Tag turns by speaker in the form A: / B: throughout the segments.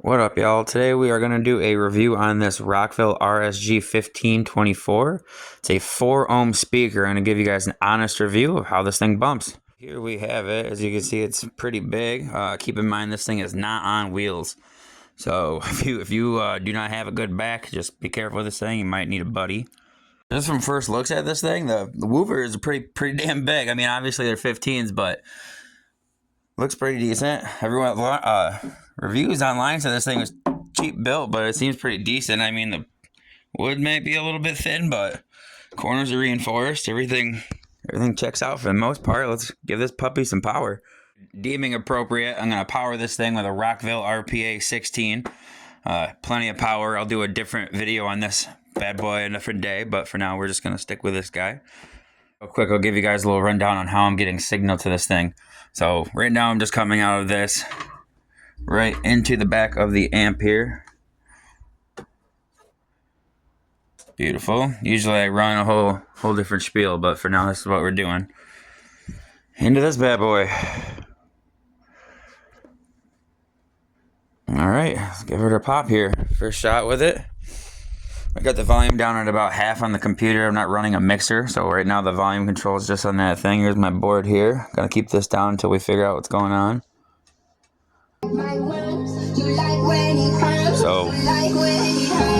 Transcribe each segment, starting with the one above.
A: What up, y'all? Today we are going to do a review on this Rockville RSG 1524. It's a 4 ohm speaker. I'm going to give you guys an honest review of how this thing bumps. Here we have it. As you can see, it's pretty big. Keep in mind this thing is not on wheels. So if you do not have a good back, just be careful with this thing. You might need a buddy. Just from first looks at this thing, the woofer is pretty damn big. I mean, obviously they're 15s, but looks pretty decent. Everyone reviews online said this thing was cheap built, but it seems pretty decent. I mean, the wood might be a little bit thin, but corners are reinforced. Everything checks out for the most part. Let's give this puppy some power. Deeming appropriate, I'm gonna power this thing with a Rockville RPA 16. Plenty of power. I'll do a different video on this bad boy a different day, but for now we're just gonna stick with this guy. Real quick, I'll give you guys a little rundown on how I'm getting signal to this thing. So right now I'm just coming out of this right into the back of the amp here. Beautiful. Usually I run a whole different spiel, but for now this is what we're doing. Into this bad boy. Alright, let's give it a pop here. First shot with it. I got the volume down at about half on the computer. I'm not running a mixer, so right now the volume control is just on that thing. Here's my board here. Gonna keep this down until we figure out what's going on. So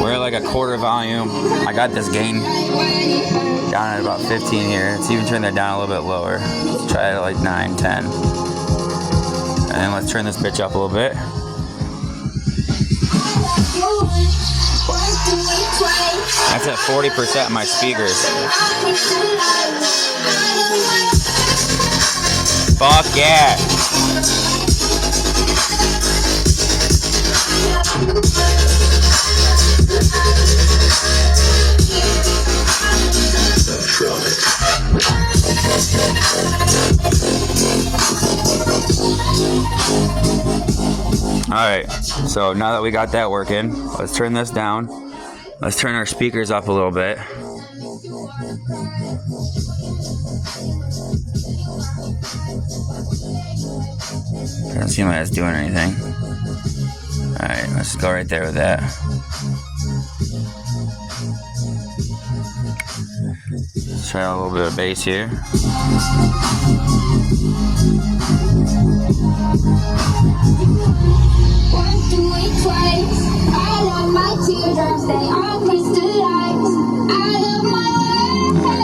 A: we're at like a quarter volume. I got this gain down at about 15 here. Let's even turn that down a little bit lower. Let's try it at like 9, 10. And then let's turn this bitch up a little bit. That's at 40% of my speakers. Fuck yeah! Alright, so now that we got that working, let's turn this down. Let's turn our speakers up a little bit. Doesn't seem like it's doing anything. Alright, let's go right there with that. Let's try a little bit of bass here.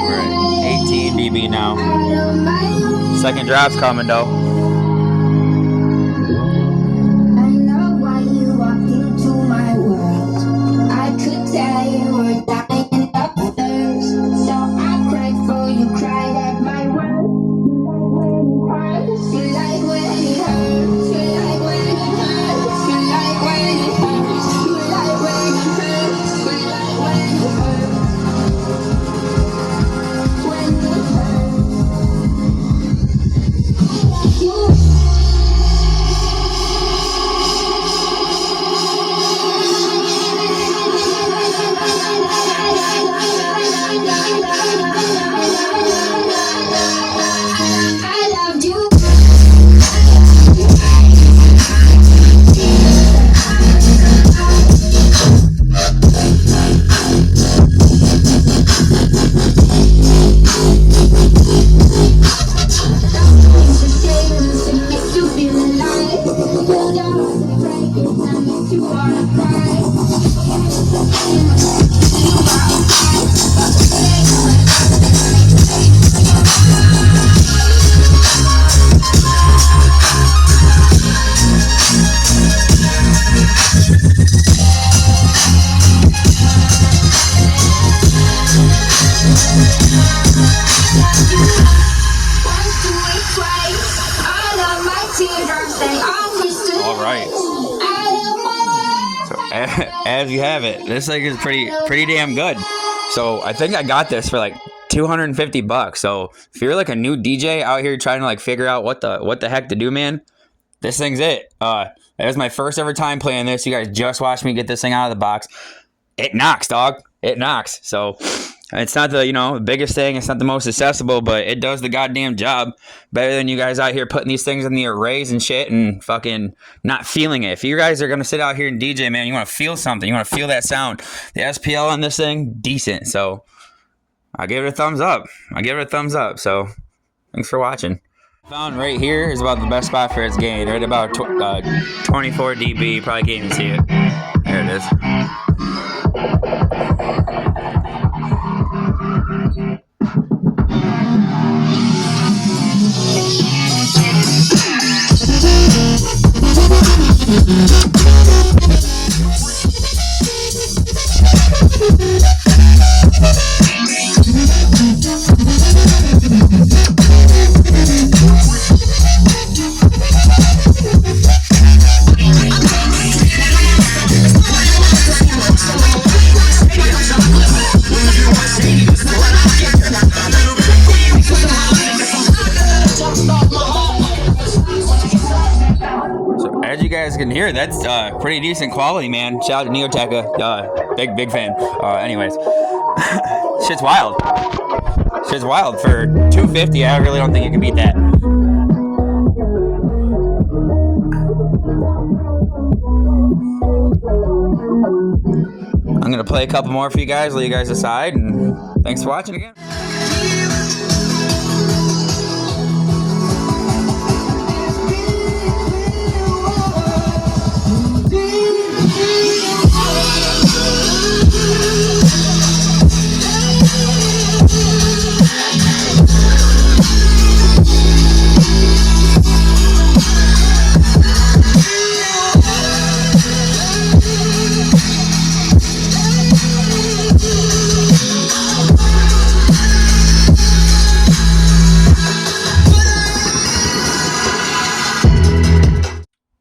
A: We're at 18 dB now. Second drop's coming though. Alright. So as you have it, this thing is pretty damn good. So I think I got this for like $250. So if you're like a new DJ out here trying to like figure out what the heck to do, man, this thing's it. That was my first ever time playing this. You guys just watched me get this thing out of the box. It knocks, dog. It knocks. So It's not the, biggest thing. It's not the most accessible, but it does the goddamn job better than you guys out here putting these things in the arrays and shit and fucking not feeling it. If you guys are going to sit out here and DJ, man, you want to feel something. You want to feel that sound. The SPL on this thing, decent. So I give it a thumbs up. So thanks for watching. Found right here is about the best spot for its gain. Right about 24 dB. You probably can't even see it. There it is. As you guys can hear, that's pretty decent quality, man. Shout out to Neoteca, big fan. Anyways, shit's wild. For 250. I really don't think you can beat that. I'm gonna play a couple more for you guys, let you guys decide, and thanks for watching again.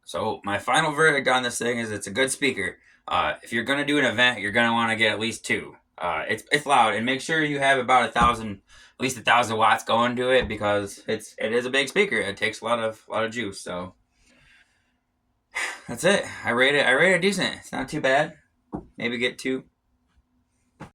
A: So my final verdict on this thing is it's a good speaker. If you're gonna do an event, you're gonna want to get at least two. It's loud, and make sure you have about at least 1,000 watts going to it, because it is a big speaker. It takes a lot of juice. So that's it. I rate it decent. It's not too bad. Maybe get two.